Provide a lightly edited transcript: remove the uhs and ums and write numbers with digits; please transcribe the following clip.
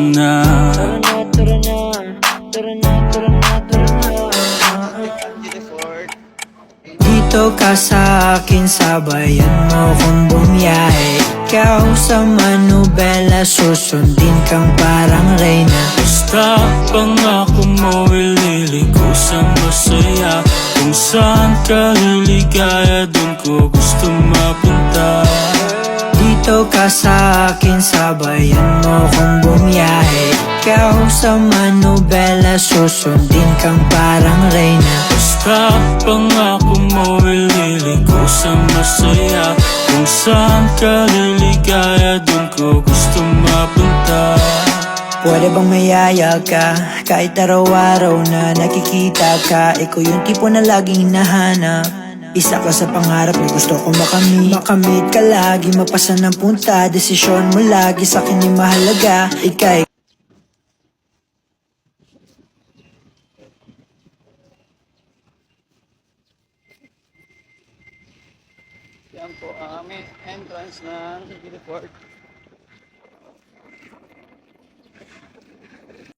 na. Tara na, tara na, tara na, tara na, tara na. Dito ka sa akin, sabayan mo kung bumiyahe. Ikaw sa manubela, susundin kang parang reyna. Basta pangako mo, ililiko sa masaya. Kung saan ka liligaya, dun ko gusto mapunta. Dito ka sa akin, sabayan mo kung bumiyahe. Ikaw sa manubela, susundin kang parang reyna. Basta pangako mo, ililiko sa masaya. Kung saan ka liligaya, dun ko gusto mapunta. Pwede bang mayaya ka? Kahit araw-araw na nakikita ka, ikaw yung tipo na laging hinahanap. Isa ka sa pangarap na gusto kong makamit ka lagi, mapasa ng punta. Desisyon mo lagi sa akin ay mahalaga. Ika'y Yan po ang aming entrance ng Gilford.